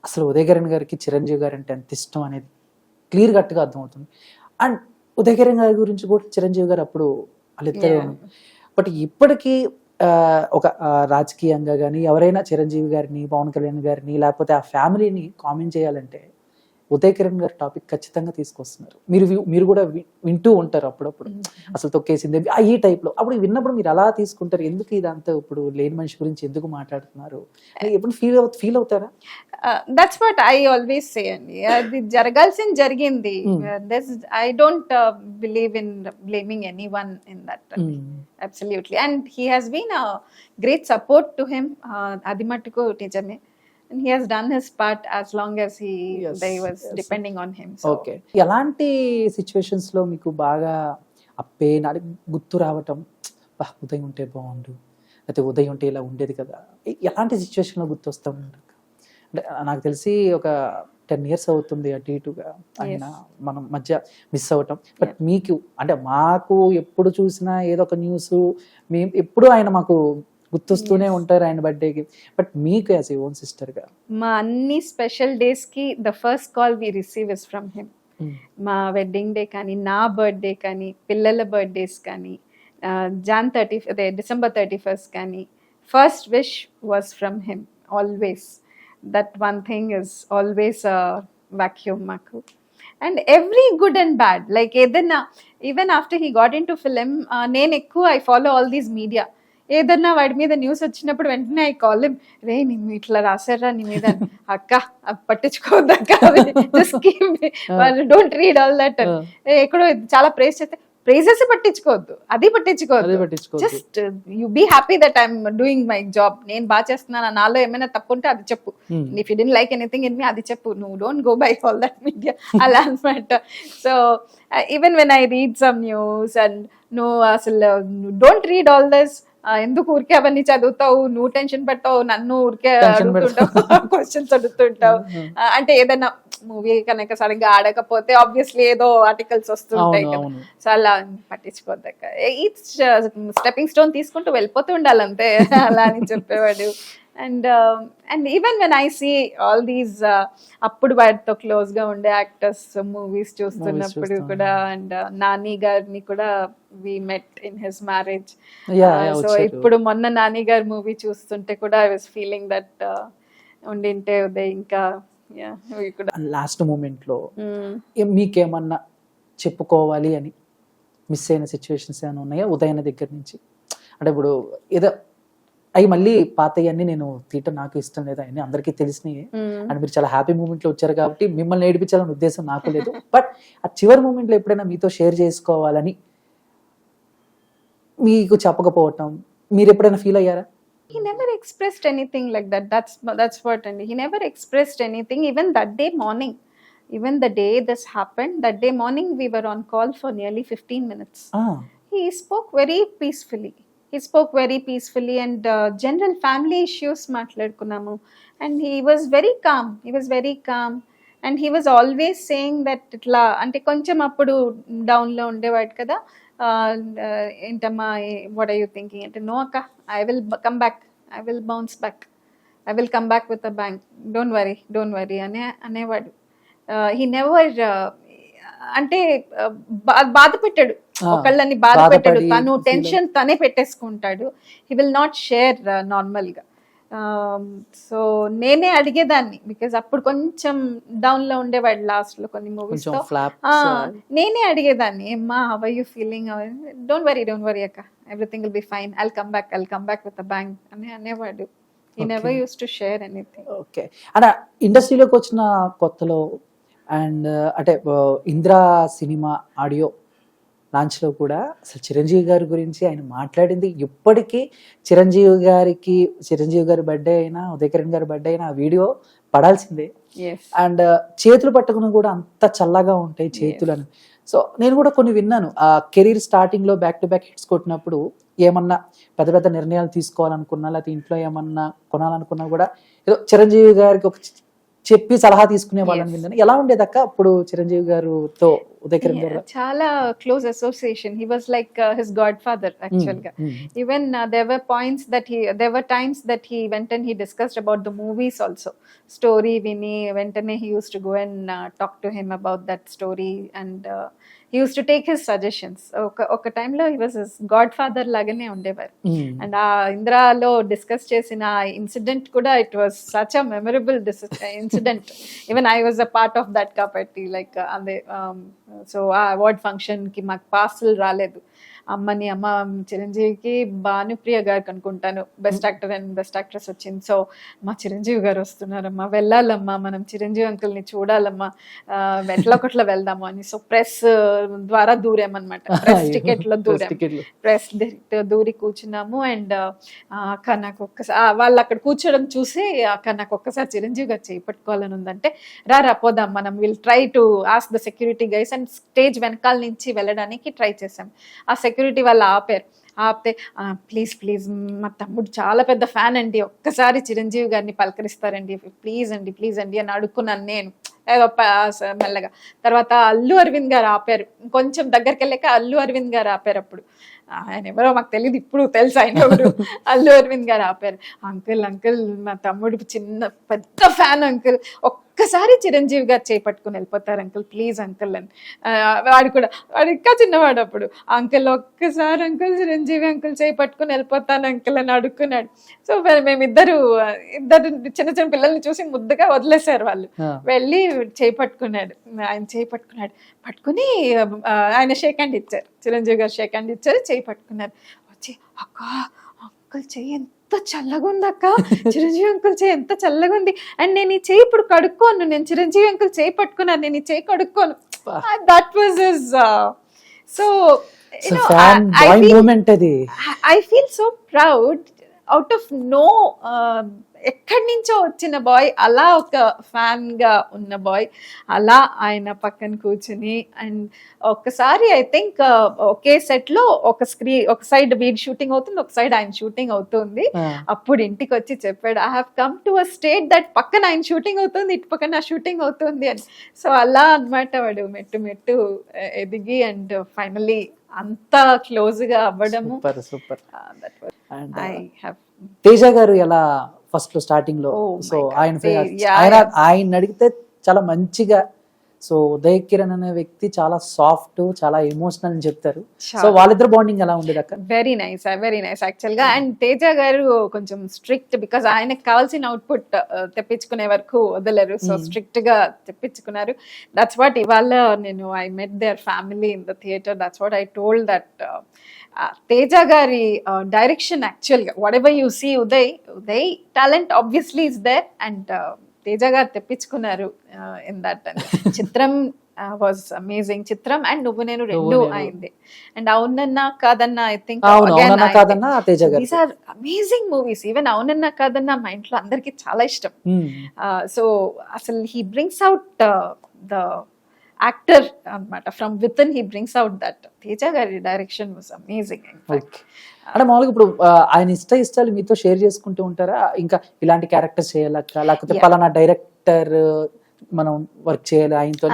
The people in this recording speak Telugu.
అసలు ఉదయ్ కిరణ్ గారికి చిరంజీవి గారు అంటే ఎంత ఇష్టం అనేది క్లియర్ కట్గా అర్థమవుతుంది. అండ్ ఉదయ్ కిరణ్ గారి గురించి కూడా చిరంజీవి గారు అప్పుడు వాళ్ళిద్దరు, బట్ ఇప్పటికీ ఒక రాజకీయంగా కానీ ఎవరైనా చిరంజీవి గారిని, పవన్ కళ్యాణ్ గారిని, లేకపోతే ఆ ఫ్యామిలీని కామెంట్ చేయాలంటే ఉదయ్ కిరణ్ గారి టాపిక్ ఖచ్చితంగా తీసుకొస్తున్నారు. మీరు కూడా వింటూ ఉంటారు అప్పుడప్పుడు, అసలు తొక్కేసింది ఈ టైప్లో. అప్పుడు విన్నప్పుడు మీరు అలా తీసుకుంటారు, ఎందుకు ఇదంతా ఇప్పుడు లేని మనిషి గురించి ఎందుకు మాట్లాడుతున్నారు, ఎప్పుడు ఫీల్ అవుతారా? That's what I always say అండి. అది జరగాల్సింది జరిగింది. I don't believe in blaming any one in that. Absolutely. And he has been a great support to him. అది మట్టుకు నిజమే. And he has done his part as long as they was depending on him. So okay, ఎలాంటి సిచ్యువేషన్స్ లో మీకు బాగా అప్పే నాడి గుర్తు రావటం, ఉదయం ఉంటే బాగుండు, అయితే ఉదయం ఉంటే ఇలా ఉండేది కదా, ఎలాంటి సిచ్యువేషన్ లో గుర్తొస్తాం? అంటే నాకు తెలిసి ఒక 10 years అవుతుంది అటు ఇటుగా ఆయన మనం మధ్య మిస్ అవ్వటం. బట్ మీకు అంటే మాకు ఎప్పుడు చూసినా ఏదో ఒక న్యూస్, మేము ఎప్పుడు ఆయన మాకు గుర్తొస్తూనే ఉంటారు ఆయన బర్త్డేకి. బట్ మీకు యాజ్ ఏ ఓన్ సిస్టర్ గా మా అన్ని స్పెషల్ డేస్ కి the first call we receive is from him. మా వెడ్డింగ్ డే కానీ, నా బర్త్డే కానీ, పిల్లల బర్త్డేస్ కానీ, December 31st కానీ, first wish was from him always. That one thing is always vacuum మాకు. And every good and bad, like ఏదైనా even after he got into film, నేను ఎక్కువ I follow all these media. ఏదన్నా వాడి మీద న్యూస్ వచ్చినప్పుడు వెంటనే ఐ కాల్ హిమ్, రే నీ ఇట్లా రాశారా నీ మీద, అక్క పట్టించుకోవద్దు అక్క, డోంట్ రీడ్ ఆల్ దట్. ఎక్కడో చాలా ప్రేస్ చేస్తే ప్రైజెస్ పట్టించుకోవద్దు, అది పట్టించుకోవద్దు. Just you be happy that I'm doing my job. నేను బాగా చేస్తున్నాను, నాలో ఏమైనా తప్పు ఉంటే అది చెప్పు. If you didn't like anything in me అది చెప్పు, నువ్వు don't go by all that media, అలా అనమాట. So even when I read some news and నువ్వు అసలు డోంట్ రీడ్ ఆల్ దిస్, ఎందుకు ఊరికే అవన్నీ చదువుతావు, నువ్వు టెన్షన్ పెట్టావు, నన్ను ఊరికే అడుగుతుంటావు, క్వశ్చన్స్ అడుగుతుంటావు. అంటే ఏదైనా మూవీ కనుక సరిగ్గా ఆడకపోతే ఆబ్వియస్లీ ఏదో ఆర్టికల్స్ వస్తుంటాయి కదా, సో అలా పట్టించుకోద్దాక ఈచ్ స్టెప్పింగ్ స్టోన్ తీసుకుంటూ వెళ్ళిపోతూ ఉండాలి అంతే, అలా అని చెప్పేవాడు. And even when I see all these అప్పుడు వాటితో క్లోజ్ గా ఉండే యాక్టర్స్ మూవీస్ చూస్తున్నప్పుడు కూడా, అండ్ నాని గారిని కూడా we met in his marriage. So ఇప్పుడు మొన్న నాని గారి మూవీ చూస్తుంటే కూడా ఐ వాస్ ఫీలింగ్ దట్ ఉండింటే ఉదయ్ ఇంకా లాస్ట్ మూమెంట్ లో మీకేమన్నా చెప్పుకోవాలి అని మిస్ అయిన సిచ్యువేషన్స్ ఏమైనా ఉన్నాయా ఉదయన దగ్గర నుంచి? అంటే ఇప్పుడు ఏదో అవి మళ్ళీ పాతయ్యన్ని నేను తీయటం నాకు ఇష్టం లేదు, అవన్నీ అందరికీ తెలిసినాయి. అండ్ మీరు చాలా హ్యాపీ మూమెంట్ లో వచ్చారు కాబట్టి మిమ్మల్ని ఏడిపించాలని ఉద్దేశం నాకు లేదు. బట్ ఆ చివరి మూమెంట్ లో ఎప్పుడైనా మీతో షేర్ చేసుకోవాలని మీకు చెప్పకపోవటం మీరు ఎప్పుడైనా ఫీల్ అయ్యారా? He never expressed anything like that. That's what, and he never expressed anything. Even that day morning, even the day this happened, that day morning we were on call for nearly 15 minutes. He spoke very peacefully. And general family issues మాట్లాడుకున్నాము. And he was very calm. And he was always saying that ఇట్లా అంటే కొంచెం అప్పుడు డౌన్ లో ఉండేవాడు కదా, ఏంటమ్మా వాట్ ఆర్ యూ థింకింగ్ అంటే, నో అక్క, I will come back, I will bounce back, I will come back with a bang, don't worry అనేవాడు. హీ నెవర్ అంటే బాధ పెట్టాడు, ఒకళ్ళని బాధ పెట్టాడు, తను టెన్షన్ తనే పెట్టేసుకుంటాడు. He will not share normal గా. సో నేనే అడిగేదాన్ని, బికాజ్ అప్పుడు కొంచెం డౌన్ లో ఉండేవాడు లాస్ట్ లో కొన్ని మూవీస్ లో. నేనే అడిగేదాన్ని, ఏమ్మా how are you feeling, don't worry అక్క, everything will be fine, I'll come back with a bang అని అనేవాడు. He never use to share anything. Okay. అంటే ఇండస్ట్రీలోకి వచ్చిన కొత్తలో అండ్ అంటే ఇంద్రా సినిమా ఆడియో లాంచ్లో కూడా అసలు చిరంజీవి గారి గురించి ఆయన మాట్లాడింది ఇప్పటికీ చిరంజీవి గారి బర్త్డే అయినా, ఉదయ్ కిరణ్ గారి బర్త్డే అయినా ఆ వీడియో పడాల్సిందే. అండ్ చేతులు పట్టుకుని కూడా అంత చల్లగా ఉంటాయి చేతులను. సో నేను కూడా కొన్ని విన్నాను, ఆ కెరీర్ స్టార్టింగ్ లో బ్యాక్ టు బ్యాక్ హిట్స్ కొట్టినప్పుడు ఏమన్నా పెద్ద పెద్ద నిర్ణయాలు తీసుకోవాలనుకున్నా, లేకపోతే ఇంట్లో ఏమన్నా కొనాలనుకున్నా కూడా ఏదో చిరంజీవి గారికి ఒక చెప్పి సలహా తీసుకునే వాళ్ళని విన్నాను. ఎలా ఉండేదక్క అప్పుడు చిరంజీవి గారితో ఉదయ్ కిరణ్ గారు? చాలా close association. He was like his godfather actual గా. Even there were points that there were times that he went and he discussed about the movies also. Story విని వెంటనే he used to go and talk to him about that story, and he used to take his suggestions. ఒక టైంలో he was his God father లాగానే ఉండేవారు. అండ్ ఆ ఇంద్రాలో డిస్కస్ చేసిన ఇన్సిడెంట్ కూడా it was such a memorable incident. Even I was a part of that కాబట్టి లైక్ అదే. సో ఆ అవార్డ్ ఫంక్షన్ కి మాకు పార్సల్ రాలేదు. అమ్మ చిరంజీవికి భానుప్రియ గారికి అనుకుంటాను best actor and best actress వచ్చింది. సో మా చిరంజీవి గారు వస్తున్నారమ్మా, వెళ్ళాలమ్మా, మనం చిరంజీవి అంకుల్ని చూడాలమ్మా, ఎట్లా ఒకట్లా వెళ్దాము అని. సో ప్రెస్ ద్వారా దూరామన్నమాట. ప్రెస్ టికెట్ లో ప్రెస్ దూరి కూర్చున్నాము. అండ్ అక్క నాకు ఒక్కసారి వాళ్ళు అక్కడ కూర్చోడం చూసి అక్క నాకు ఒక్కసారి చిరంజీవి గారు చేపట్టుకోవాలని ఉందంటే రా పోదాం మనం, will try to ask the security guys and stage వెనకాల నుంచి వెళ్ళడానికి ట్రై చేసాం. ఆ సెక్యూరిటీ వాళ్ళు ఆపితే ప్లీజ్ మా తమ్ముడు చాలా పెద్ద ఫ్యాన్ అండి, ఒక్కసారి చిరంజీవి గారిని పలకరిస్తారండి, ప్లీజ్ అండి అని అడుక్కున్నాను నేను మెల్లగా. తర్వాత అల్లు అరవింద్ గారు ఆపారు, కొంచెం దగ్గరికి వెళ్ళాక అల్లు అరవింద్ గారు ఆపారు. అప్పుడు ఆయన ఎవరో మాకు తెలియదు, ఇప్పుడు తెలుసు ఆయన ఎవరు. అల్లు అరవింద్ గారు ఆపారు. అంకుల్ మా తమ్ముడు పెద్ద ఫ్యాన్ అంకుల్, ఒక్కసారి చిరంజీవి గారు చేపట్టుకుని వెళ్ళిపోతారు అంకుల్, ప్లీజ్ అంకుల్ అని. వాడు ఇంకా చిన్నవాడు అప్పుడు. అంకుల్ ఒక్కసారి అంకుల్ చిరంజీవి అంకుల్ చేపట్టుకుని వెళ్ళిపోతాను అంకుల్ అని అడుక్కున్నాడు. సో మేమిద్దరు చిన్న చిన్న పిల్లల్ని చూసి ముద్దుగా వదిలేశారు వాళ్ళు. వెళ్ళి పట్టుకుని ఆయన షేక్ హ్యాండ్ ఇచ్చారు, చిరంజీవి గారు షేక్ హ్యాండ్ ఇచ్చారు, పట్టుకున్నారు. వచ్చి అక్క అంకుల్ చెయ్యి ఎంత చల్లగా ఉంది అక్క, చిరంజీవి అంకుల్ చెయ్యి ఎంత చల్లగా ఉంది, అండ్ నేను ఈ చెయ్యి ఇప్పుడు కడుక్కోను, నేను చిరంజీవి అంకుల్ చెయ్యి పట్టుకున్నాను, నేను ఈ చెయ్యి కడుక్కోను. That was his. So I feel so proud. Out of no ఎక్కడి నుంచో వచ్చిన బాయ్, అలా ఒక ఫ్యాన్ గా ఉన్న బాయ్ అలా ఆయన పక్కన కూర్చుని. అండ్ ఒక్కసారి ఐ థింక్ ఒకే సెట్ లో ఒక సైడ్ వీడ్ షూటింగ్ అవుతుంది, ఒక సైడ్ ఆయన షూటింగ్ అవుతుంది. అప్పుడు ఇంటికి వచ్చి చెప్పాడు, I have come to a state that పక్కన ఆయన షూటింగ్ అవుతుంది, ఇటు పక్కన షూటింగ్ అవుతుంది అని. సో అలా అన్నమాట వాడు మెట్టు ఎదిగి అండ్ ఫైనలీ అంత క్లోజ్ గా అవ్వడము. సూపర్. తేజ గారు ఎలా ఫస్ట్ లో స్టార్టింగ్ లో, సో ఆయన అడిగితే చాలా మంచిగా, సో ఉదయ్ కిరణ్ అనే వ్యక్తి చాలా సాఫ్ట్, చాలా ఎమోషనల్ అని చెప్తారు. సో వాళ్ళిద్దరు బాండింగ్ ఎలా ఉండేది అక్క? వెరీ నైస్ యాక్చువల్ గా. అండ్ తేజ గారు కొంచెం స్ట్రిక్ట్, బికాస్ ఆయనకు కావాల్సిన అవుట్పుట్ తెప్పించుకునే వరకు వదలరు. సో స్ట్రిక్ట్ గా తెప్పించుకున్నారు. దట్స్ వాట్ ఇవాళ నేను I met their family in the theatre. That's what I told that Teja గారి డైరెక్షన్ యాక్చువల్ గా whatever you see Uday talent obviously is there, and Teja గారు తెప్పించుకున్నారు in that. Chitram was amazing. Chitram and Nuvvu Nenu రెండు అయింది. అండ్ అవునన్నా కాదన్నా I think these are amazing movies. Even అవునన్నా కాదన్నా మా ఇంట్లో అందరికి చాలా ఇష్టం. సో అసలు he brings out the actor అన్నమాట, from with in he brings out that. Teja గారి డైరెక్షన్ వాజ్ అమేజింగ్. అంటే మామూలుగా ఇప్పుడు ఆయన ఇష్టాలు మీతో షేర్ చేసుకుంటూ ఉంటారా? ఇంకా ఇలాంటి క్యారెక్టర్స్ చేయాలక్క, లేకపోతే పలానా డైరెక్టర్ మనం వర్క్ చేయాలి ఆయనతో?